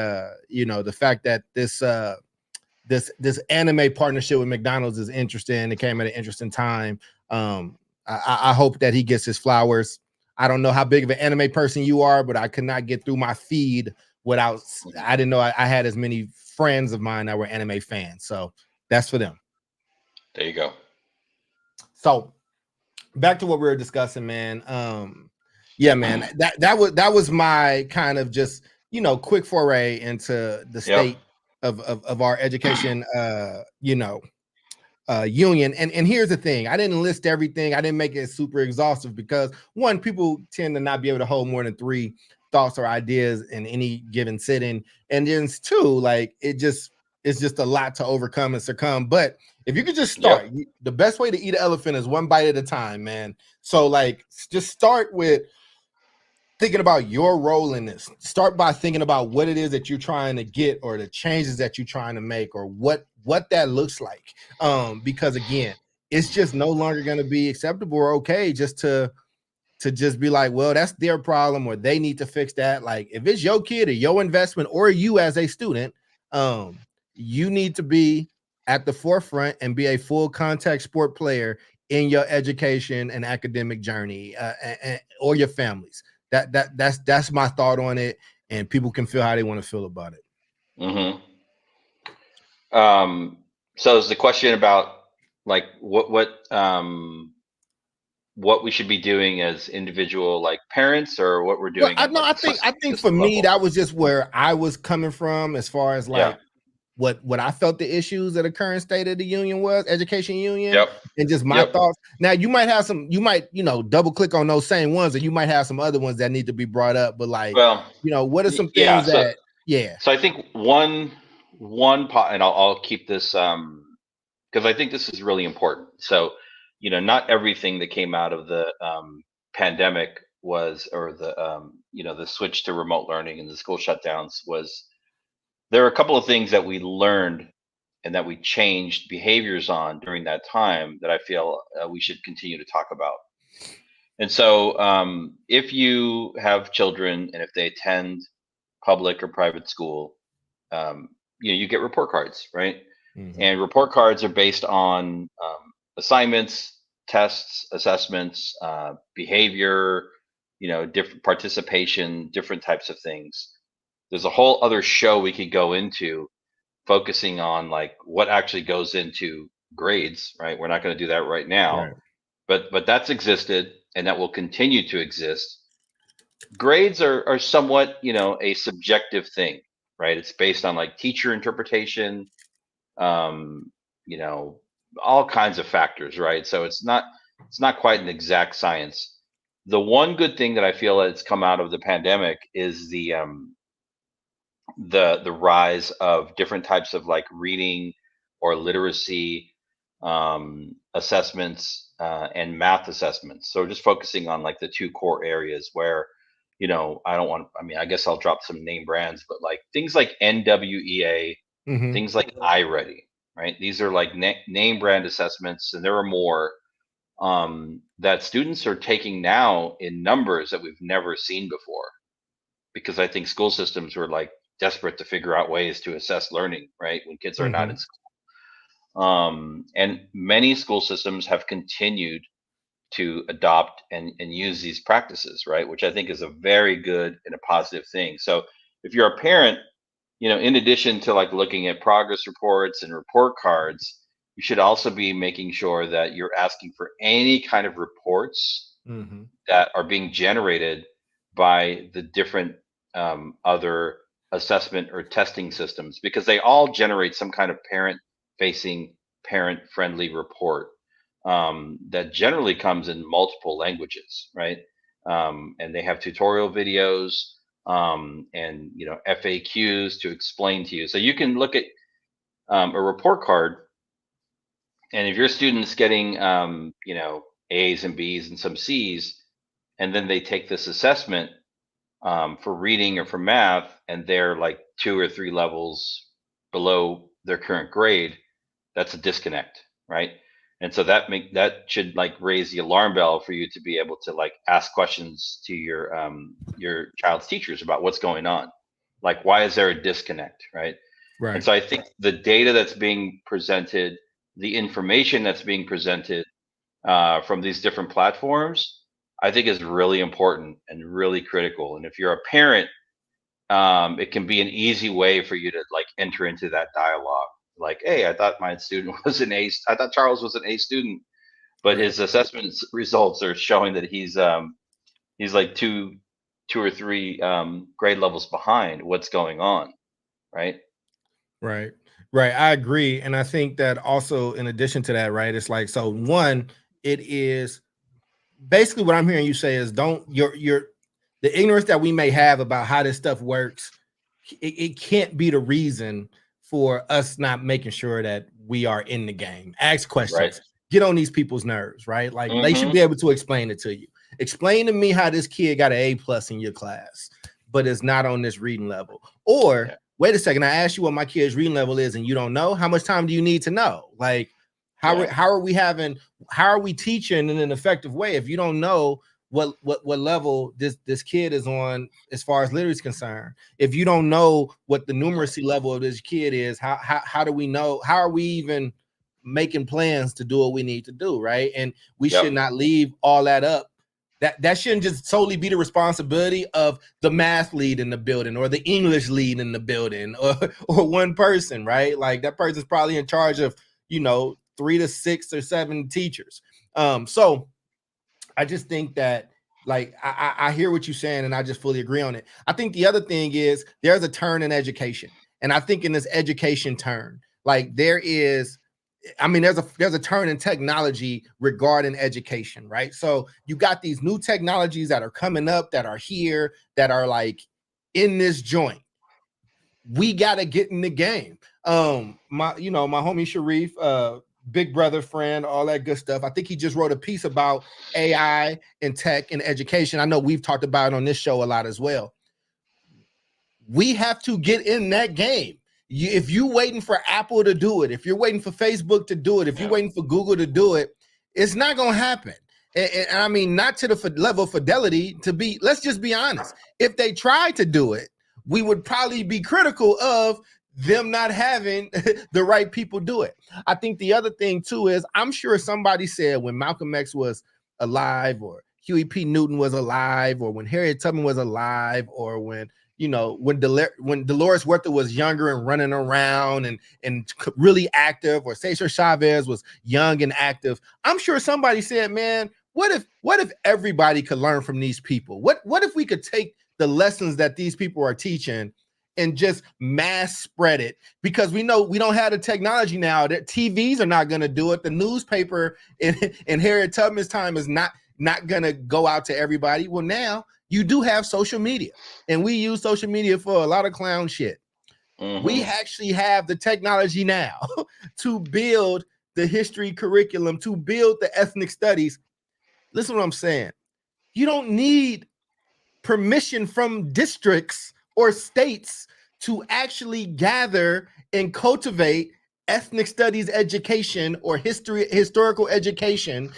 the fact that this anime partnership with McDonald's is interesting. It came at an interesting time. I hope that he gets his flowers. I don't know how big of an anime person you are, but I could not get through my feed without. I didn't know I had as many friends of mine that were anime fans. So that's for them. There you go. So back to what we were discussing, man. Yeah, man. That was my kind of just quick foray into the state of our education union. And here's the thing, I didn't list everything. I didn't make it super exhaustive because one, people tend to not be able to hold more than 3 thoughts or ideas in any given sitting, and then 2, like it's just a lot to overcome and succumb. But if you could just start, the best way to eat an elephant is one bite at a time, man. So like just start with thinking about your role in this. Start by thinking about what it is that you're trying to get, or the changes that you're trying to make, or what that looks like. Because again, it's just no longer going to be acceptable or okay just to just be like, well, that's their problem, or they need to fix that. Like if it's your kid or your investment or you as a student, you need to be at the forefront and be a full contact sport player in your education and academic journey, or your families. That's my thought on it, and people can feel how they want to feel about it. Mm-hmm. So is the question about like what we should be doing as individual like parents, or what we're doing? Well, I think for me that was just where I was coming from as far as like what I felt the issues of the current state of the union was, education union, and just my thoughts. Now you might have some, double click on those same ones, and you might have some other ones that need to be brought up. But like, what are some things that? So I think one pot, and I'll keep this because I think this is really important. So not everything that came out of the pandemic was, or the the switch to remote learning and the school shutdowns was. There are a couple of things that we learned and that we changed behaviors on during that time that I feel we should continue to talk about. And so if you have children and if they attend public or private school, you get report cards, right? Mm-hmm. And report cards are based on assignments, tests, assessments, behavior, different participation, different types of things. There's a whole other show we could go into focusing on like what actually goes into grades, right? We're not going to do that right now, right. But that's existed and that will continue to exist. Grades are somewhat, a subjective thing, right? It's based on like teacher interpretation, all kinds of factors, right? So it's not quite an exact science. The one good thing that I feel that's come out of the pandemic is the rise of different types of like reading or literacy assessments and math assessments. So just focusing on like the 2 core areas where, I guess I'll drop some name brands, but like things like NWEA, mm-hmm. things like iReady, right? These are like name brand assessments, and there are more that students are taking now in numbers that we've never seen before, because I think school systems were like desperate to figure out ways to assess learning, right? When kids are mm-hmm. not in school. And many school systems have continued to adopt and use these practices, right? Which I think is a very good and a positive thing. So if you're a parent, in addition to like looking at progress reports and report cards, you should also be making sure that you're asking for any kind of reports mm-hmm. that are being generated by the different other assessment or testing systems, because they all generate some kind of parent facing parent-friendly report that generally comes in multiple languages, right? And they have tutorial videos and FAQs to explain to you. So you can look at a report card, and if your student's getting A's and B's and some C's, and then they take this assessment for reading or for math, and they're like 2 or 3 levels below their current grade, that's a disconnect, right? And so that should like raise the alarm bell for you to be able to like ask questions to your child's teachers about what's going on. Like, why is there a disconnect, right? Right. And so I think the data that's being presented, the information that's being presented from these different platforms, I think is really important and really critical. And if you're a parent, it can be an easy way for you to like enter into that dialogue. Like, hey, I thought my student was an A. I thought Charles was an A student, but his assessment results are showing that he's like two or three grade levels behind. What's going on, right? Right. I agree, and I think that also, in addition to that, right, it's like, so one, it is basically what I'm hearing you say is don't the ignorance that we may have about how this stuff works, it can't be the reason for us not making sure that we are in the game. Ask questions, Right. Get on these people's nerves, right? Like they should be able to explain it to you. Explain to me how this kid got an A+ in your class, but it's not on this reading level. Or wait a second, I asked you what my kid's reading level is, and you don't know. How much time do you need to know? Like, how are we teaching in an effective way if you don't know what level this kid is on as far as literacy is concerned? If you don't know what the numeracy level of this kid is, how do we know? How are we even making plans to do what we need to do, right? And we should not leave all that up. That shouldn't just solely be the responsibility of the math lead in the building or the English lead in the building or one person, right? Like that person's probably in charge of 3 to 6 or 7 teachers. So I just think that, like, I hear what you're saying, and I just fully agree on it. I think the other thing is there's a turn in education, and I think in this education turn, like there's a turn in technology regarding education, right? So you got these new technologies that are coming up, that are here, that are like in this joint. We got to get in the game. My homie Sharif, big brother friend, all that good stuff. I think he just wrote a piece about AI and tech and education. I know we've talked about it on this show a lot as well. We have to get in that game. If you're waiting for Apple to do it, if you're waiting for Facebook to do it, if you're waiting for Google to do it, it's not going to happen. And I mean, not to the level of fidelity let's just be honest. If they tried to do it, we would probably be critical of them not having the right people do it. I think the other thing too is, I'm sure somebody said when Malcolm X was alive, or Huey P. Newton was alive, or when Harriet Tubman was alive, or when Dolores Huerta was younger and running around and really active, or Cesar Chavez was young and active, I'm sure somebody said, man, what if everybody could learn from these people? What if we could take the lessons that these people are teaching and just mass spread it? Because we know we don't have the technology now. That TVs are not going to do it. The newspaper in Harriet Tubman's time is not going to go out to everybody. Well, now you do have social media, and we use social media for a lot of clown shit. We actually have the technology now to build the history curriculum, to build the ethnic studies. Listen to what I'm saying. You don't need permission from districts or states to actually gather and cultivate ethnic studies education or historical education.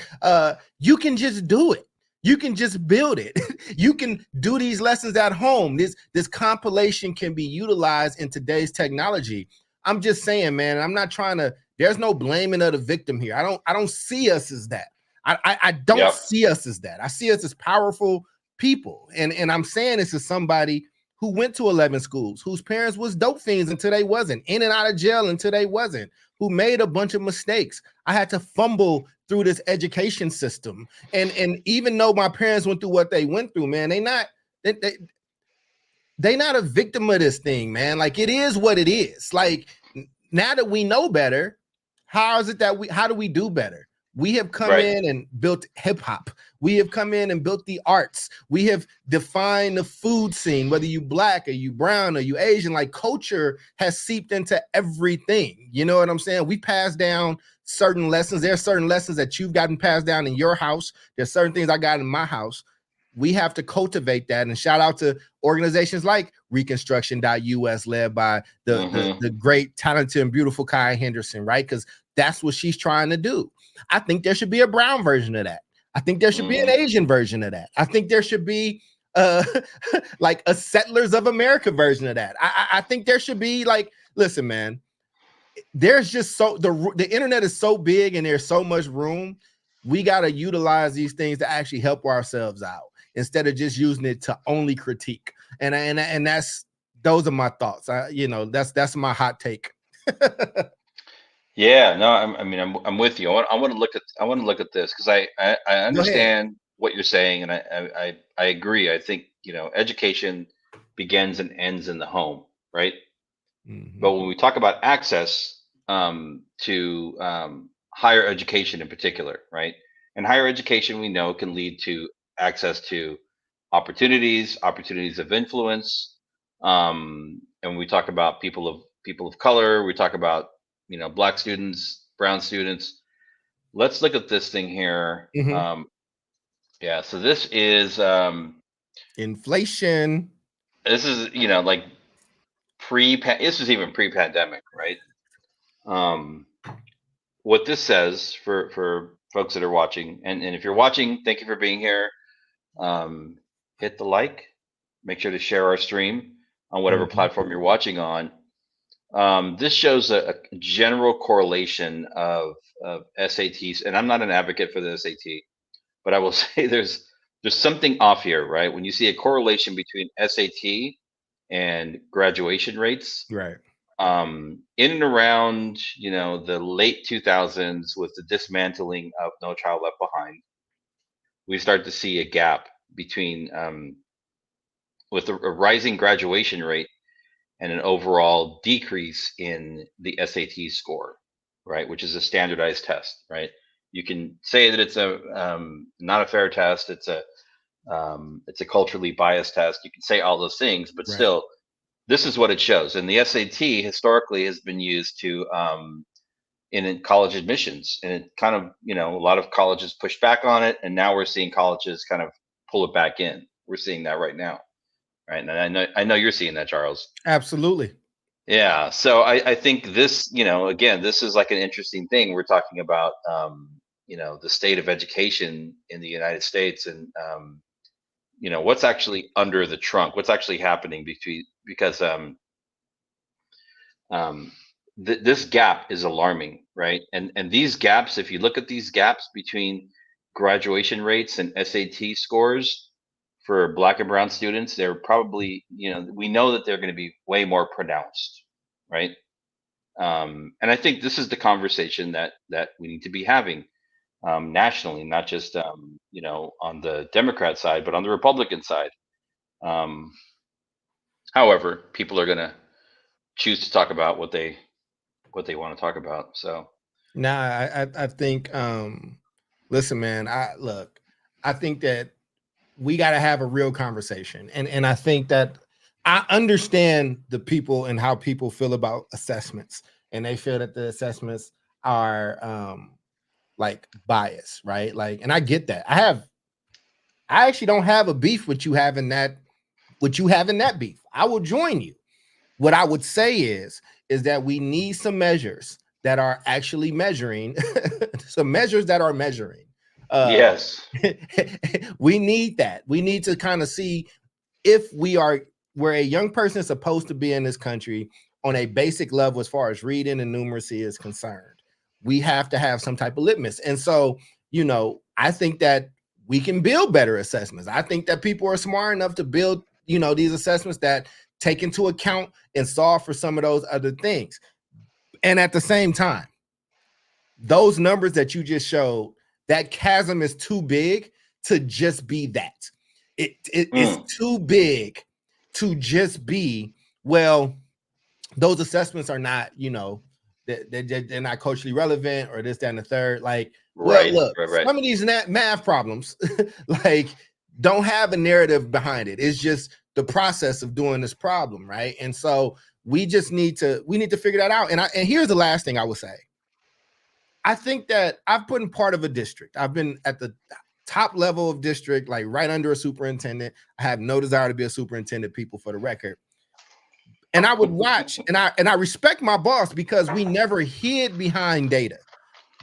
You can just do it. You can just build it. You can do these lessons at home. This compilation can be utilized in today's technology. I'm just saying, man, I'm not trying to, there's no blaming of the victim here. I don't see us as that. I don't see us as that. I see us as powerful people. And I'm saying this as somebody who went to 11 schools, whose parents was dope fiends until they wasn't, in and out of jail until they wasn't, who made a bunch of mistakes. I had to fumble through this education system. And even though my parents went through what they went through, man, they not a victim of this thing, man. Like, it is what it is. Like, now that we know better, how do we do better? We have come Right. in and built hip hop. We have come in and built the arts. We have defined the food scene, whether you black or you brown or you Asian, like culture has seeped into everything. You know what I'm saying? We pass down certain lessons. There are certain lessons that you've gotten passed down in your house. There's certain things I got in my house. We have to cultivate that. And shout out to organizations like Reconstruction.us, led by the great, talented, and beautiful Kai Henderson, right? Because that's what she's trying to do. I think there should be a brown version of that. I think there should be an Asian version of that. I think there should be like a Settlers of America version of that. I think there should be like, listen, man, there's just the internet is so big and there's so much room. We got to utilize these things to actually help ourselves out instead of just using it to only critique. And those are my thoughts. That's my hot take. Yeah, no, I'm with you. I want to look at this because I understand what you're saying, and I agree. I think education begins and ends in the home, right? But when we talk about access to higher education in particular, right? And higher education, we know, can lead to access to opportunities of influence. And when we talk about people of color, we talk about black students, brown students. Let's look at this thing here. Yeah, so this is inflation. This is like this is even pre-pandemic, right? What this says for folks that are watching, and if you're watching, thank you for being here. Hit the like, make sure to share our stream on whatever platform you're watching on. This shows a general correlation of SATs, and I'm not an advocate for the SAT, but I will say there's something off here, right? When you see a correlation between SAT and graduation rates, right? In and around the late 2000s, with the dismantling of No Child Left Behind, we start to see a gap between with a rising graduation rate and an overall decrease in the SAT score, right? Which is a standardized test, right? You can say that it's a not a fair test. It's a culturally biased test. You can say all those things, but still, this is what it shows. And the SAT historically has been used to in college admissions, and it kind of a lot of colleges pushed back on it, and now we're seeing colleges kind of pull it back in. We're seeing that right now. Right. And I know you're seeing that, Charles. Absolutely. Yeah. So I think this, again, this is like an interesting thing. We're talking about, the state of education in the United States, and, what's actually under the trunk, what's actually happening because this gap is alarming, right? And these gaps, if you look at these gaps between graduation rates and SAT scores, for black and brown students, they're probably, we know that they're going to be way more pronounced, right? And I think this is the conversation that we need to be having nationally, not just on the Democrat side, but on the Republican side. However, people are going to choose to talk about what they want to talk about. So now I think listen, man, I think that we got to have a real conversation. And I think that I understand the people and how people feel about assessments, and they feel that the assessments are like biased, right? Like, and I get that. I actually don't have a beef with you having that beef. I will join you. What I would say is that we need some measures that are actually measuring, some measures that are measuring. Yes, we need that. We need to kind of see if where a young person is supposed to be in this country on a basic level as far as reading and numeracy is concerned. We have to have some type of litmus. And so, I think that we can build better assessments. I think that people are smart enough to build, these assessments that take into account and solve for some of those other things. And at the same time, those numbers that you just showed, that chasm is too big to just be that. It's too big to just be, well, those assessments are not, they're not culturally relevant or this, that, and the third. Like, well, Right, look, right. some of these math problems like don't have a narrative behind it. It's just the process of doing this problem, right? And so we need to figure that out. And here's the last thing I would say. I think that I've been part of a district. I've been at the top level of district, like right under a superintendent. I have no desire to be a superintendent, people, for the record. And I would watch, and I respect my boss because we never hid behind data.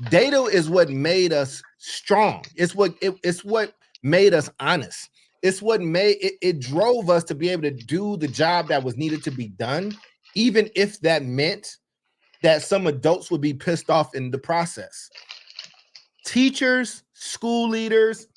Data is what made us strong. It's what made us honest. It's what made it drove us to be able to do the job that was needed to be done, even if that meant that some adults would be pissed off in the process. Teachers, school leaders,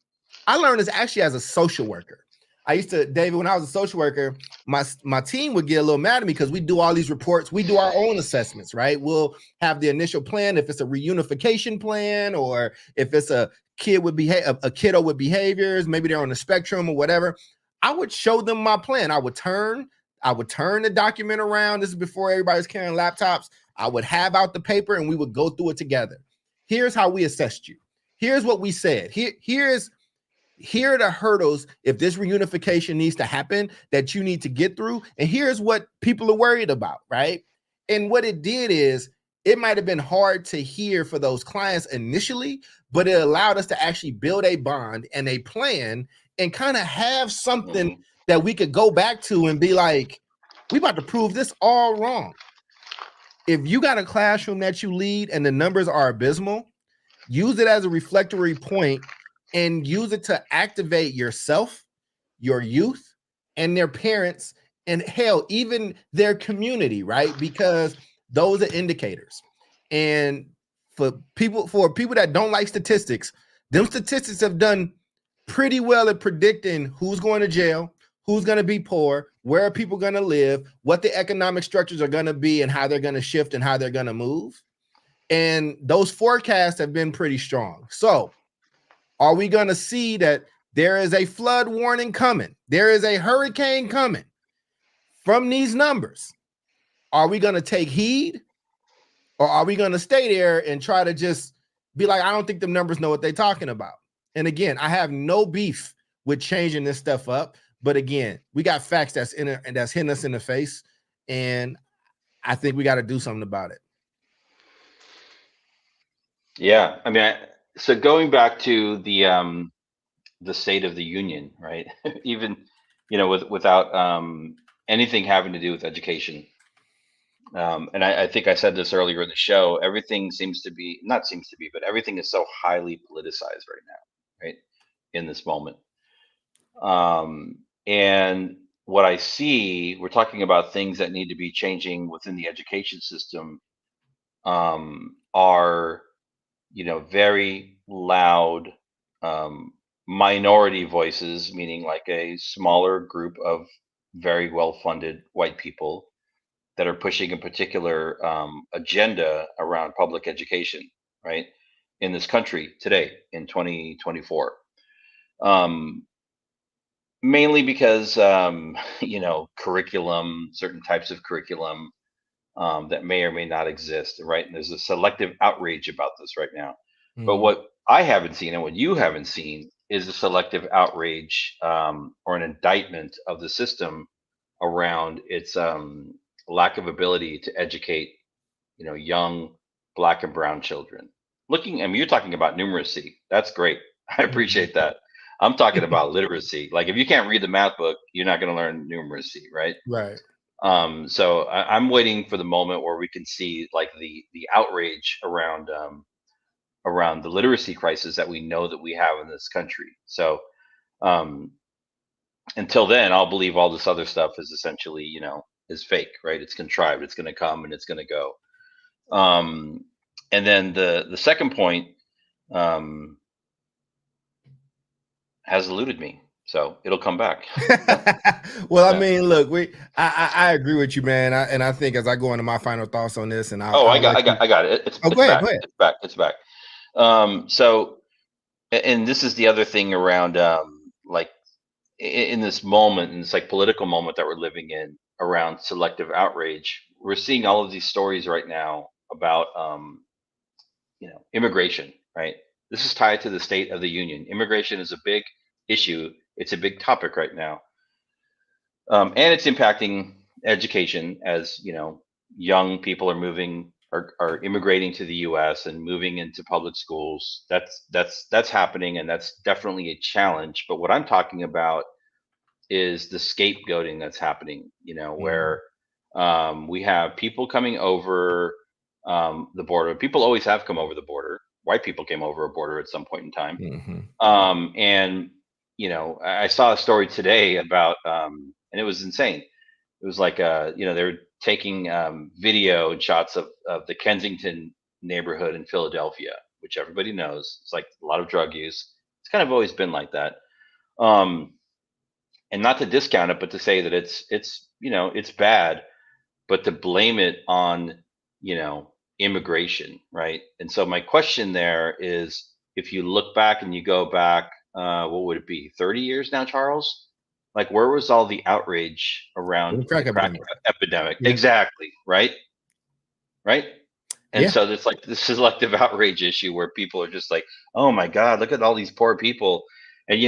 I learned this actually as a social worker. I used to, David, when I was a social worker, my team would get a little mad at me because we do all these reports. We do our own assessments, right? We'll have the initial plan, if it's a reunification plan, or if it's a kid with a kiddo with behaviors, maybe they're on the spectrum or whatever. I would show them my plan. I would turn the document around. This is before everybody's carrying laptops. I would have out the paper and we would go through it together. Here's how we assessed you. Here's what we said. Here are the hurdles if this reunification needs to happen that you need to get through. And here's what people are worried about, right? And what it did is it might have been hard to hear for those clients initially, but it allowed us to actually build a bond and a plan and kind of have something that we could go back to and be like, we about to prove this all wrong. If you got a classroom that you lead and the numbers are abysmal, use it as a reflectory point and use it to activate yourself, your youth, and their parents, and hell, even their community, right? Because those are indicators. And for people that don't like statistics, them statistics have done pretty well at predicting who's going to jail, who's going to be poor, where are people going to live, what the economic structures are going to be, and how they're going to shift and how they're going to move. And those forecasts have been pretty strong. So are we going to see that there is a flood warning coming? There is a hurricane coming from these numbers. Are we going to take heed, or are we going to stay there and try to just be like, I don't think the numbers know what they're talking about? And again, I have no beef with changing this stuff up. But again, we got facts that's hitting us in the face. And I think we got to do something about it. Yeah. I mean, so going back to the State of the Union, right? Even, without anything having to do with education. And I think I said this earlier in the show, everything but everything is so highly politicized right now, right? In this moment. And what I see, we're talking about things that need to be changing within the education system, are, very loud, minority voices, meaning like a smaller group of very well-funded white people that are pushing a particular agenda around public education, right, in this country today in 2024. Mainly because curriculum, certain types of curriculum that may or may not exist, right? And there's a selective outrage about this right now. But what I haven't seen and what you haven't seen is a selective outrage or an indictment of the system around its lack of ability to educate, young Black and brown children. You're talking about numeracy. That's great. I appreciate that. I'm talking about literacy. Like, if you can't read the math book, you're not going to learn numeracy, right? Right. So I'm waiting for the moment where we can see like the outrage around the literacy crisis that we know that we have in this country. So until then, I'll believe all this other stuff is essentially, is fake, right? It's contrived. It's going to come and it's going to go. And then the second point has eluded me, so it'll come back. Well, I mean, look, I agree with you, man. And I think as I go into my final thoughts on this, and I got it. It's go back. ahead. It's back. So, and this is the other thing around, like in this moment, in this like political moment that we're living in around selective outrage, we're seeing all of these stories right now about immigration, right? This is tied to the State of the Union. Immigration is a big issue. It's a big topic right now, and it's impacting education as young people are immigrating to the U.S. and moving into public schools. That's happening, and that's definitely a challenge. But what I'm talking about is the scapegoating that's happening. Where we have people coming over the border. People always have come over the border. White people came over a border at some point in time. And I saw a story today about, and it was insane. It was like, they were taking video and shots of the Kensington neighborhood in Philadelphia, which everybody knows. It's like a lot of drug use. It's kind of always been like that. And not to discount it, but to say that it's bad, but to blame it on, immigration, right? And so my question there is, if you look back and you go back, what would it be, 30 years now, Charles? Like, where was all the outrage around The crack epidemic? Yeah. Exactly, right? And Yeah. so there's like this selective outrage issue where people are just like, oh my God, look at all these poor people. And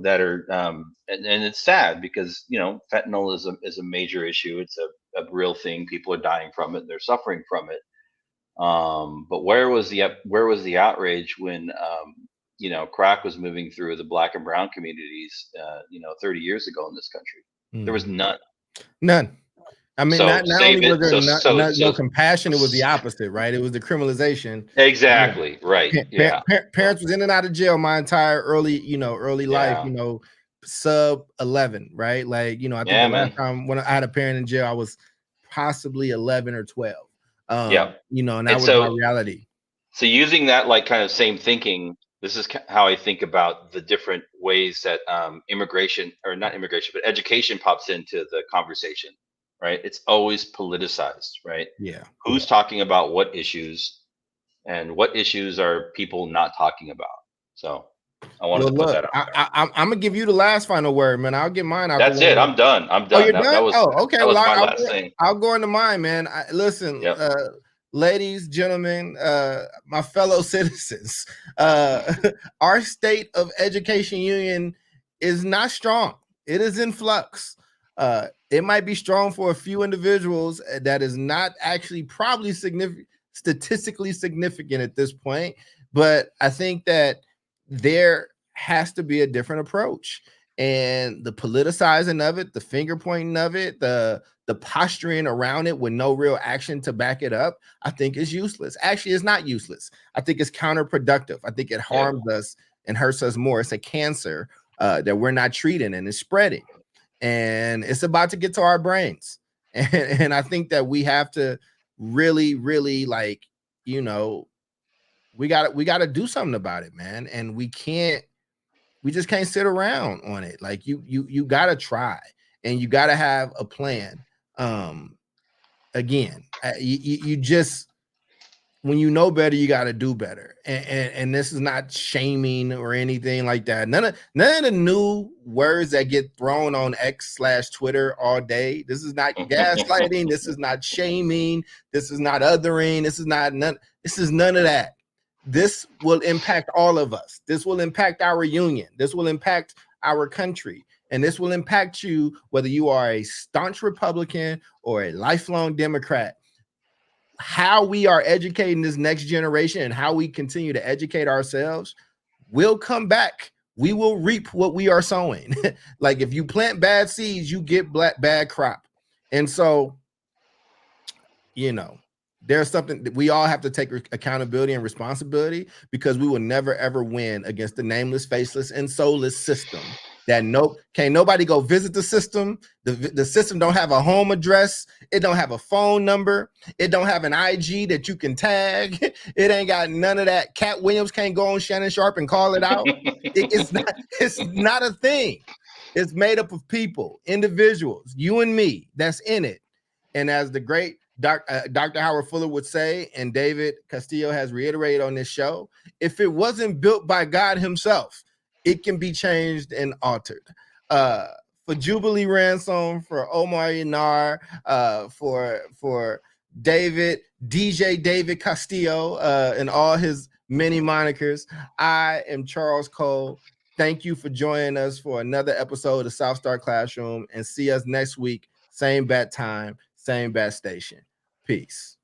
that are and it's sad because fentanyl is a major issue. It's a real thing. People are dying from it. They're suffering from it. But where was the outrage when crack was moving through the Black and brown communities 30 years ago in this country? There was none. I mean, So not only was there no compassion, it was the so- opposite, right? It was the criminalization. Exactly, right. Yeah. Parents was in and out of jail my entire early life, Yeah. sub 11, right? Like, I think Yeah, the last man. time when I had a parent in jail, I was possibly 11 or 12. Yeah. And that And was so- my reality. So using that like kind of same thinking, this is how I think about the different ways that immigration, or not immigration, but education pops into the conversation, right? It's always politicized, right? Yeah. Who's talking about what issues, and what issues are people not talking about? So I wanted to put that out there. I'm gonna give you the last final word, man. I'll get mine out. That's it. I'm done. I'm Oh, done. you're That done? was, okay. that was Well, my last thing. I'll go into mine, man. Listen, Yep. ladies, gentlemen, my fellow citizens, our state of education union is not strong. It is in flux. It might be strong for a few individuals. That is not actually probably statistically significant at this point. But I think that there has to be a different approach. And the politicizing of it, the finger pointing of it, the posturing around it with no real action to back it up, I think is useless. Actually, it's not useless. I think it's counterproductive. I think it harms us and hurts us more. It's a cancer that we're not treating, and it's spreading. And it's about to get to our brains. And I think that we have to really, really we got to do something about it, man. And we just can't sit around on it. Like you got to try, and you got to have a plan. Again, you just, when you know better, you got to do better. And this is not shaming or anything like that. None of the new words that get thrown on X/Twitter all day. This is not gaslighting. This is not shaming. This is not othering. This is none of that. This will impact all of us. This will impact our union. This will impact our country. And this will impact you, whether you are a staunch Republican or a lifelong Democrat. How we are educating this next generation and how we continue to educate ourselves will come back. We will reap what we are sowing. Like, if you plant bad seeds, you get bad crop. And so, there's something that we all have to take accountability and responsibility, because we will never, ever win against the nameless, faceless, and soulless system. That can't nobody go visit the system. The system don't have a home address. It don't have a phone number. It don't have an IG that you can tag. It ain't got none of that. Cat Williams can't go on Shannon Sharp and call it out. It's not a thing. It's made up of people, individuals, you and me, that's in it. And as the great Dr. Howard Fuller would say, and David Castillo has reiterated on this show, if it wasn't built by God himself, it can be changed and altered. For Jubilee Ransom, for Omar Yanar, for David, DJ David Castillo, and all his many monikers. I am Charles Cole. Thank you for joining us for another episode of South Star Classroom, and see us next week. Same bat time, same bat station. Peace.